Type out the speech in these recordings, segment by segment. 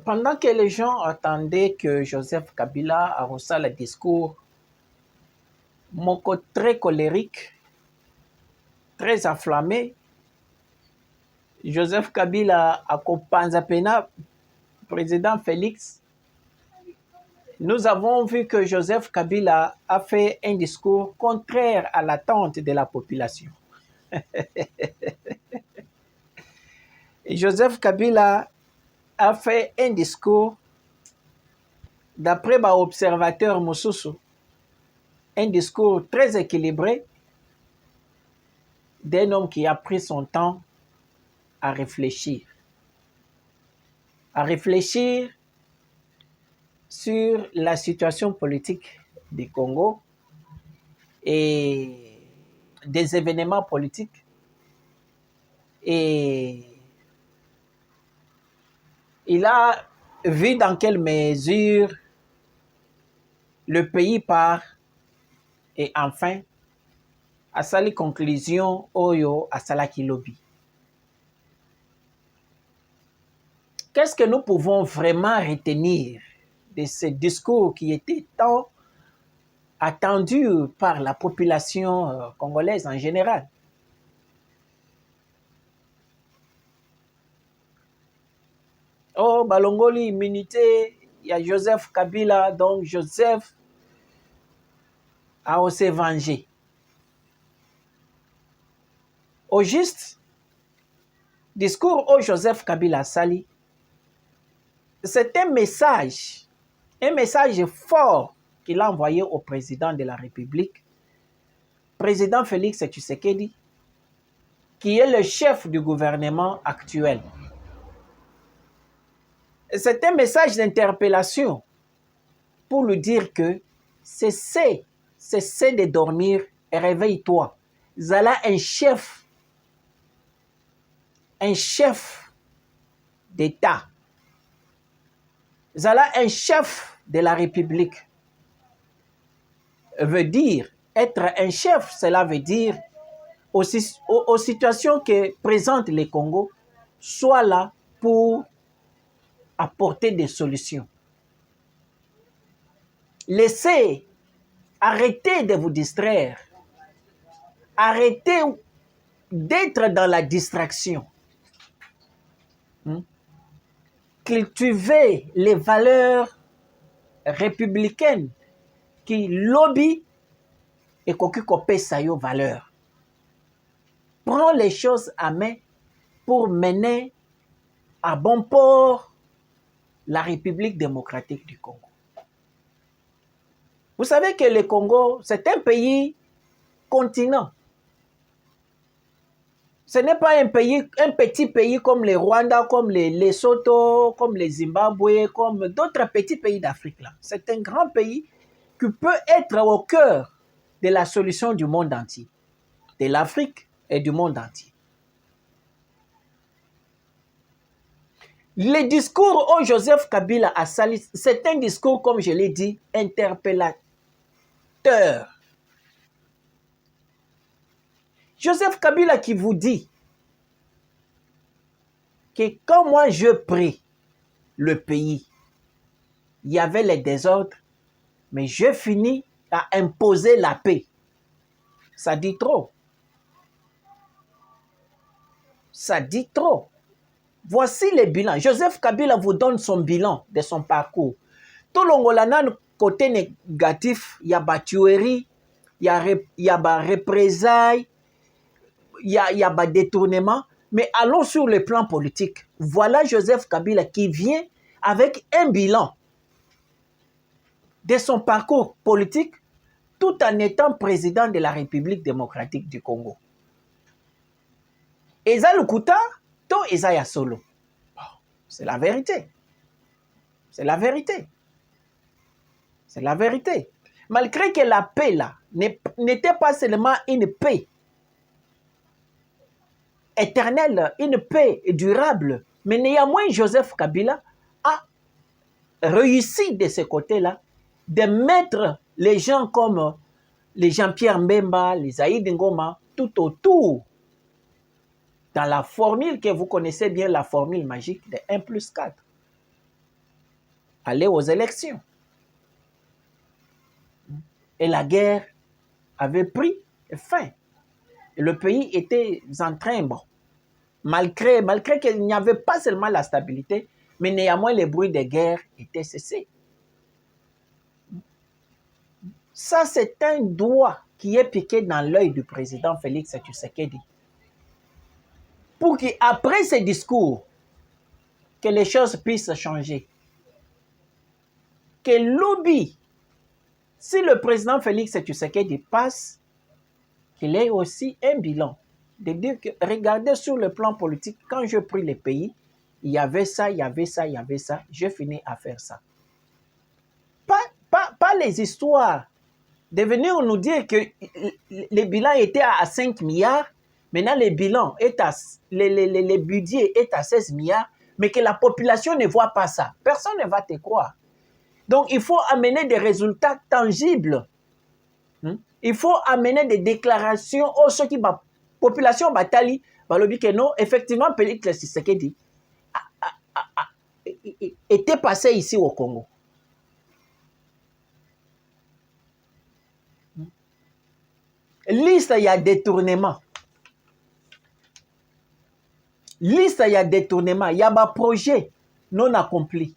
pendant que les gens attendaient que Joseph Kabila arrosa le discours, Moko très colérique, très enflammé, Joseph Kabila akopanza pena président Félix. Nous avons vu que Joseph Kabila a fait un discours contraire à l'attente de la population. Joseph Kabila a fait un discours, d'après l'observateur Moussoussou, un discours très équilibré d'un homme qui a pris son temps à réfléchir sur la situation politique du Congo et des événements politiques. Et il a vu dans quelle mesure le pays part et enfin à sa conclusion oyo à sa lobby. Qu'est-ce que nous pouvons vraiment retenir de ce discours qui était tant attendu par la population congolaise en général? Oh, balongoli immunité, il y a Joseph Kabila, donc Joseph a aussi vengé. Au juste, discours au Joseph Kabila Sali, c'est un message fort qu'il a envoyé au président de la République, président Félix Tshisekedi, qui est le chef du gouvernement actuel. C'est un message d'interpellation pour lui dire que cessez de dormir et réveille-toi. Zala un chef d'État. Zala un chef de la République. Veut dire, être un chef, cela veut dire aux situations que présente le Congo, soit là pour apporter des solutions. Arrêtez de vous distraire. Arrêtez d'être dans la distraction. Cultivez les valeurs républicaines qui lobby et qui copient sa valeur. Prends les choses à main pour mener à bon port la République démocratique du Congo. Vous savez que le Congo, c'est un pays continent. Ce n'est pas un petit pays comme le Rwanda, comme le Lesotho, comme le Zimbabwe, comme d'autres petits pays d'Afrique. C'est un grand pays qui peut être au cœur de la solution du monde entier, de l'Afrique et du monde entier. Le discours au Joseph Kabila a sali, c'est un discours, comme je l'ai dit, interpellateur. Joseph Kabila qui vous dit que quand moi je pris le pays, il y avait les désordres, mais je finis à imposer la paix. Ça dit trop. Ça dit trop. Voici le bilan. Joseph Kabila vous donne son bilan de son parcours. Tout le monde côté négatif, il y a la tuerie, il y a la représailles, il y a le détournement. Mais allons sur le plan politique. Voilà Joseph Kabila qui vient avec un bilan de son parcours politique tout en étant président de la République démocratique du Congo. Eza Lukuta, to Eza ya solo. C'est la vérité. C'est la vérité. C'est la vérité. Malgré que la paix là n'était pas seulement une paix éternelle, une paix durable, mais néanmoins Joseph Kabila a réussi de ce côté-là de mettre les gens comme les Jean-Pierre Mbemba, les Aïd Ngoma, tout autour dans la formule que vous connaissez bien, la formule magique de 1 plus 4. aller aux élections. Et la guerre avait pris fin. Et le pays était en train, bon, malgré qu'il n'y avait pas seulement la stabilité, mais néanmoins les bruits de guerre étaient cessés. Ça, c'est un doigt qui est piqué dans l'œil du président Félix Tshisekedi. Pour qu'après ces discours, que les choses puissent changer. Que lobby, si le président Félix Tshisekedi passe, qu'il ait aussi un bilan. De dire que, regardez sur le plan politique, quand je pris les pays, il y avait ça, il y avait ça, il y avait ça, je finis à faire ça. Pas les histoires de venir nous dire que les bilans étaient à 5 milliards, maintenant les bilans, les budgets est à 16 milliards, mais que la population ne voit pas ça. Personne ne va te croire. Donc, il faut amener des résultats tangibles. Il faut amener des déclarations aux ceux qui la population batali, que non, effectivement, Félix Tshisekedi était passé ici au Congo. Liste, il y a détournement. Liste, il y a détournement. Il y a un projet non accompli.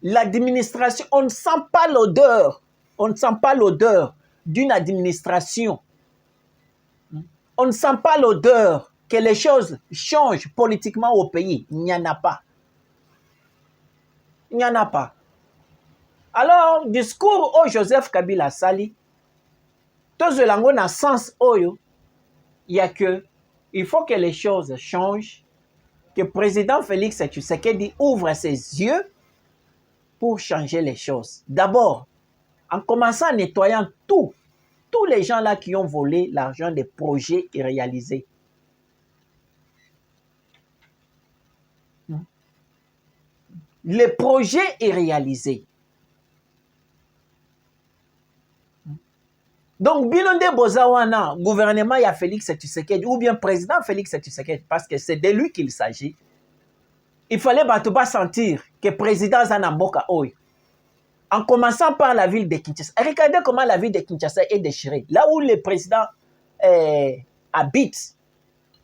L'administration, on ne sent pas l'odeur. On ne sent pas l'odeur d'une administration. On ne sent pas l'odeur que les choses changent politiquement au pays. Il n'y en a pas. Il n'y en a pas. Alors, discours au Joseph Kabila Sali, tout ce langue dans sens oyo, il y a que, il faut que les choses changent, que le président Félix Tshisekedi ouvre ses yeux pour changer les choses. D'abord, en commençant à nettoyer tous les gens là qui ont volé l'argent des projets irréalisés. Les projets irréalisés. Donc, Bilonde Bozawana, gouvernement il y a Félix Tshisekedi, ou bien président Félix Tshisekedi, parce que c'est de lui qu'il s'agit. Il fallait pas sentir que le président Zanamboka Oy, en commençant par la ville de Kinshasa. Regardez comment la ville de Kinshasa est déchirée. Là où le président habite,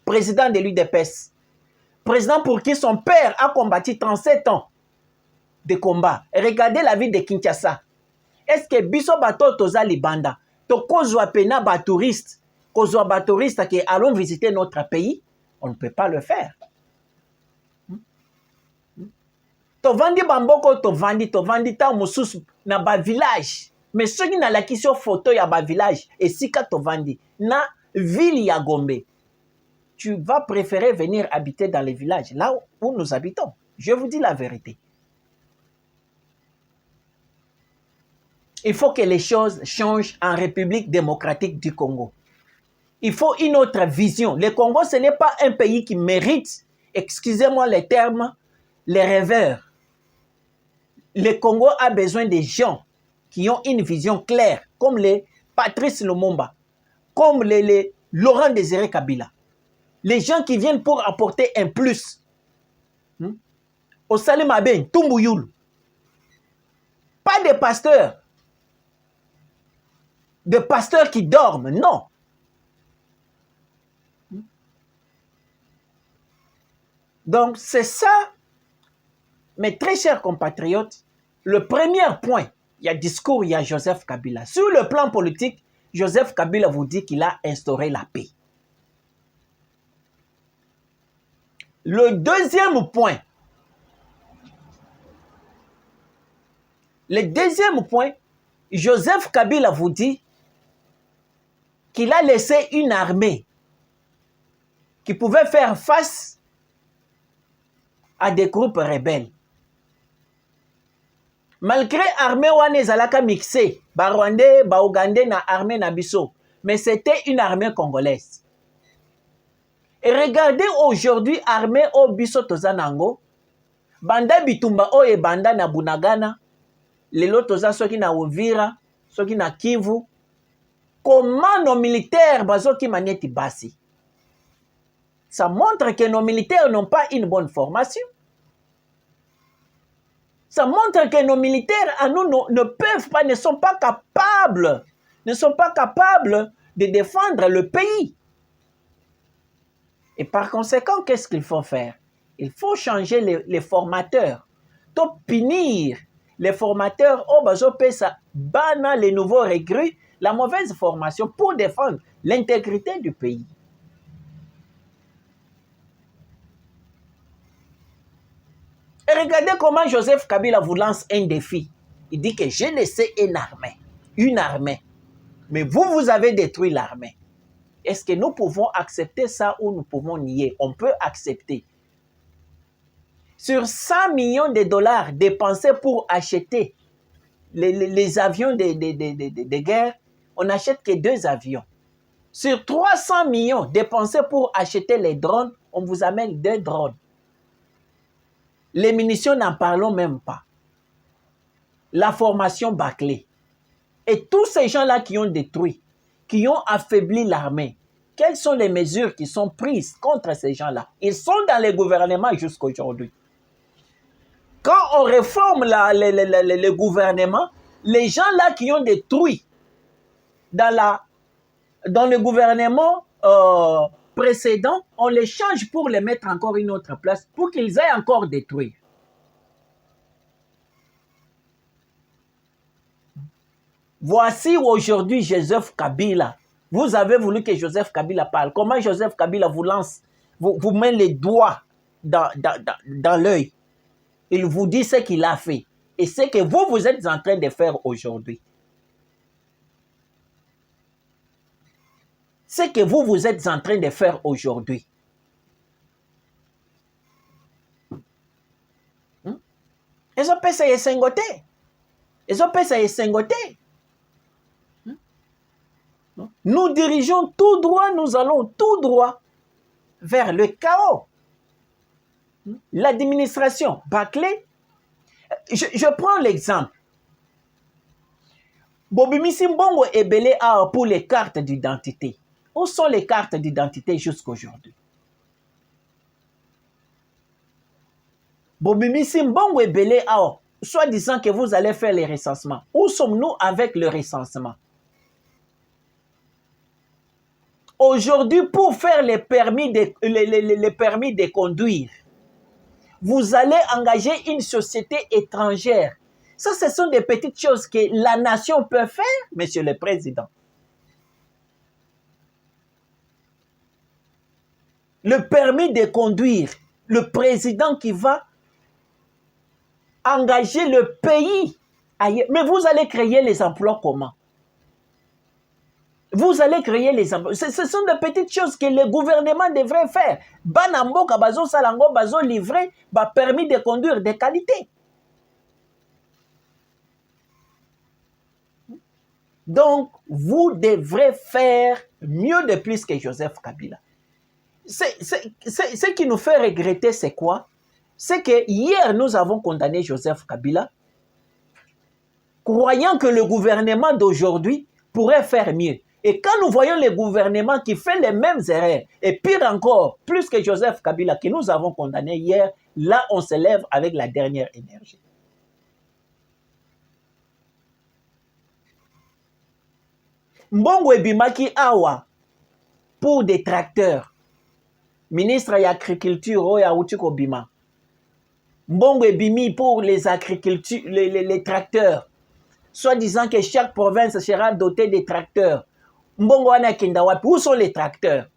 président de l'UDPS, président pour qui son père a combattu 37 ans de combat. Regardez la ville de Kinshasa. Est-ce que Biso Bato Toza Libanda, Tokozwa Pena Batouriste, Kozwa Batouriste qui allons visiter notre pays, on ne peut pas le faire. Tovandi bamboko tovandi ta mususu na ba village. Mais ceux qui na la question photo ya ba village et sika tovandi na ville ya Gombe. Tu vas préférer venir habiter dans les villages là où nous habitons. Je vous dis la vérité. Il faut que les choses changent en République démocratique du Congo. Il faut une autre vision. Le Congo, ce n'est pas un pays qui mérite, excusez-moi les termes, les rêveurs. Le Congo a besoin de gens qui ont une vision claire, comme les Patrice Lumumba, comme les Laurent Désiré Kabila. Les gens qui viennent pour apporter un plus. Au Salemaben, Tumbuyoul. Pas des pasteurs. Des pasteurs qui dorment, non. Donc, c'est ça, mes très chers compatriotes, le premier point, il y a discours, il y a Joseph Kabila. Sur le plan politique, Joseph Kabila vous dit qu'il a instauré la paix. Le deuxième point, Joseph Kabila vous dit qu'il a laissé une armée qui pouvait faire face à des groupes rebelles. Malgré l'armée wana ezalaka mixée, ba Rwandais, ba Ougandais na armée na biso, mais c'était une armée congolaise. Et regardez aujourd'hui armée au biso tozanango, banda bitumba o e banda na Bunagana, lelo toza soki na Uvira, soki na Kivu, comment nos militaires bazoki maneti basi. Ça montre que nos militaires n'ont pas une bonne formation. Ça montre que nos militaires à nous ne peuvent pas, ne sont pas capables de défendre le pays. Et par conséquent, qu'est-ce qu'il faut faire? Il faut changer les formateurs. Pour punir les formateurs, bana les nouveaux recrues, la mauvaise formation pour défendre l'intégrité du pays. Et regardez comment Joseph Kabila vous lance un défi. Il dit que je laissé une armée. Mais vous avez détruit l'armée. Est-ce que nous pouvons accepter ça ou nous pouvons nier? On peut accepter. Sur 100 millions de dollars dépensés pour acheter les avions de guerre, on n'achète que 2 avions. Sur 300 millions dépensés pour acheter les drones, on vous amène 2 drones. Les munitions, n'en parlons même pas. La formation bâclée. Et tous ces gens-là qui ont détruit, qui ont affaibli l'armée, quelles sont les mesures qui sont prises contre ces gens-là? Ils sont dans les gouvernements jusqu'à aujourd'hui. Quand on réforme le gouvernement, les gens-là qui ont détruit dans le gouvernement précédent, on les change pour les mettre encore une autre place, pour qu'ils aient encore détruit. Voici aujourd'hui Joseph Kabila. Vous avez voulu que Joseph Kabila parle. Comment Joseph Kabila vous lance, vous met les doigts dans l'œil. Il vous dit ce qu'il a fait. Et ce que vous êtes en train de faire aujourd'hui. Ce que vous êtes en train de faire aujourd'hui. Ils ont pensé à s'engoter. Ils ont pensé à s'engoter. Nous dirigeons tout droit, nous allons tout droit vers le chaos. L'administration bâclée. Je prends l'exemple. Bobimisi Mbongo est belé pour les cartes d'identité. Où sont les cartes d'identité jusqu'à aujourd'hui? Bobimisi Mbongo est belé soit disant que vous allez faire les recensements. Où sommes-nous avec le recensement? Aujourd'hui, pour faire les permis de conduire, vous allez engager une société étrangère. Ça, ce sont des petites choses que la nation peut faire, Monsieur le Président. Le permis de conduire, le président qui va engager le pays ailleurs. Mais vous allez créer les emplois comment? Vous allez créer les emplois. Ce sont de petites choses que le gouvernement devrait faire. Banamboka bazo salango bazo livrer permis de conduire de qualité. Donc, vous devrez faire mieux de plus que Joseph Kabila. Ce qui nous fait regretter, c'est quoi? C'est que hier, nous avons condamné Joseph Kabila, croyant que le gouvernement d'aujourd'hui pourrait faire mieux. Et quand nous voyons le gouvernement qui fait les mêmes erreurs, et pire encore, plus que Joseph Kabila, que nous avons condamné hier, là, on se lève avec la dernière énergie. Mbongo ebimaki awa pour des tracteurs. Ministre de l'Agriculture, Oya Outiko Bima. Mbongo ebimi pour les tracteurs. Soit disant que chaque province sera dotée de tracteurs. Mbongo wana kindawapi. Où sont les tracteurs?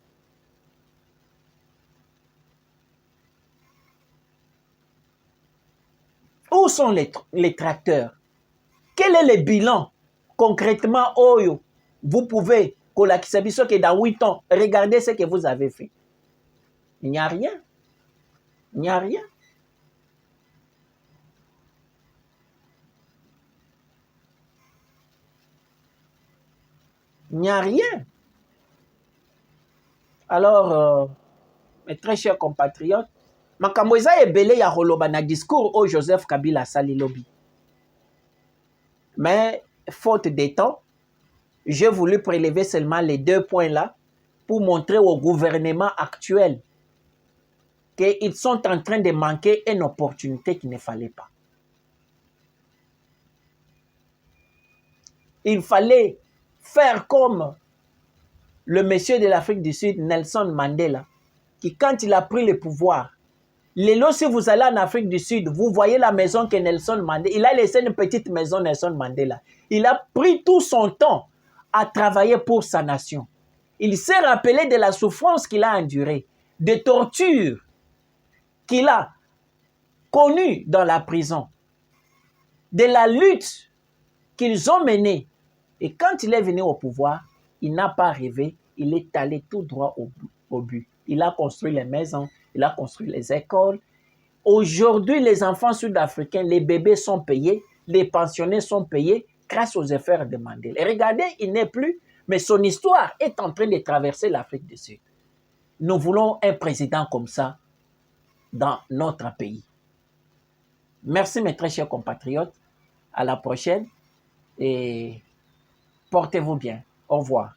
Où sont les tracteurs? Quel est le bilan concrètement Oyo? Vous pouvez, que dans 8 ans, regardez ce que vous avez fait. Il n'y a rien. Il n'y a rien. Il n'y a rien. Alors, mes très chers compatriotes, makambo eza ebele ya koloba na discours au Joseph Kabila sali lobby. Mais, faute de temps, j'ai voulu prélever seulement les 2 points là pour montrer au gouvernement actuel qu'ils sont en train de manquer une opportunité qu'il ne fallait pas. Il fallait faire comme le monsieur de l'Afrique du Sud, Nelson Mandela, qui quand il a pris le pouvoir, si vous allez en Afrique du Sud, vous voyez la maison que Nelson Mandela, il a laissé une petite maison Nelson Mandela. Il a pris tout son temps à travailler pour sa nation. Il s'est rappelé de la souffrance qu'il a endurée, des tortures qu'il a connues dans la prison, de la lutte qu'ils ont menée. Et quand il est venu au pouvoir, il n'a pas rêvé, il est allé tout droit au but. Il a construit les maisons, il a construit les écoles. Aujourd'hui, les enfants sud-africains, les bébés sont payés, les pensionnés sont payés grâce aux efforts de Mandela. Et regardez, il n'est plus, mais son histoire est en train de traverser l'Afrique du Sud. Nous voulons un président comme ça dans notre pays. Merci mes très chers compatriotes. À la prochaine et portez-vous bien. Au revoir.